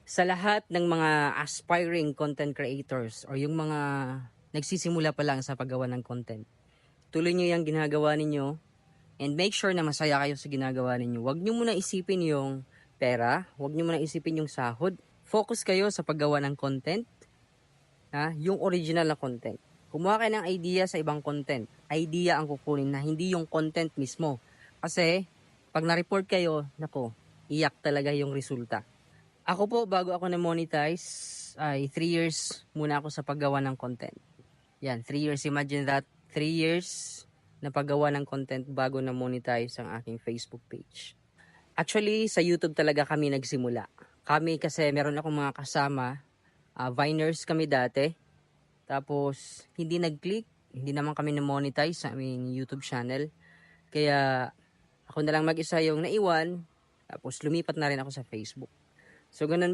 Sa lahat ng mga aspiring content creators or yung mga nagsisimula pa lang sa paggawa ng content, tuloy nyo yung ginagawa ninyo and make sure na masaya kayo sa ginagawa ninyo. Huwag nyo muna isipin yung pera, huwag nyo muna isipin yung sahod. Focus kayo sa paggawa ng content, yung original na content. Kumuha kayo ng idea sa ibang content. Idea ang kukunin na hindi yung content mismo. Kasi pag na-report kayo, nako, iyak talaga yung resulta. Ako po, bago ako na-monetize, ay 3 years muna ako sa paggawa ng content. Yan, 3 years. Imagine that, 3 years na paggawa ng content bago na-monetize ang aking Facebook page. Actually, sa YouTube talaga kami nagsimula. Kami kasi meron akong mga kasama, Viners kami dati. Tapos, hindi nag-click, hindi naman kami na-monetize sa aming YouTube channel. Kaya, ako na lang mag-isa yung naiwan. Tapos, lumipat na rin ako sa Facebook. So, ganun po.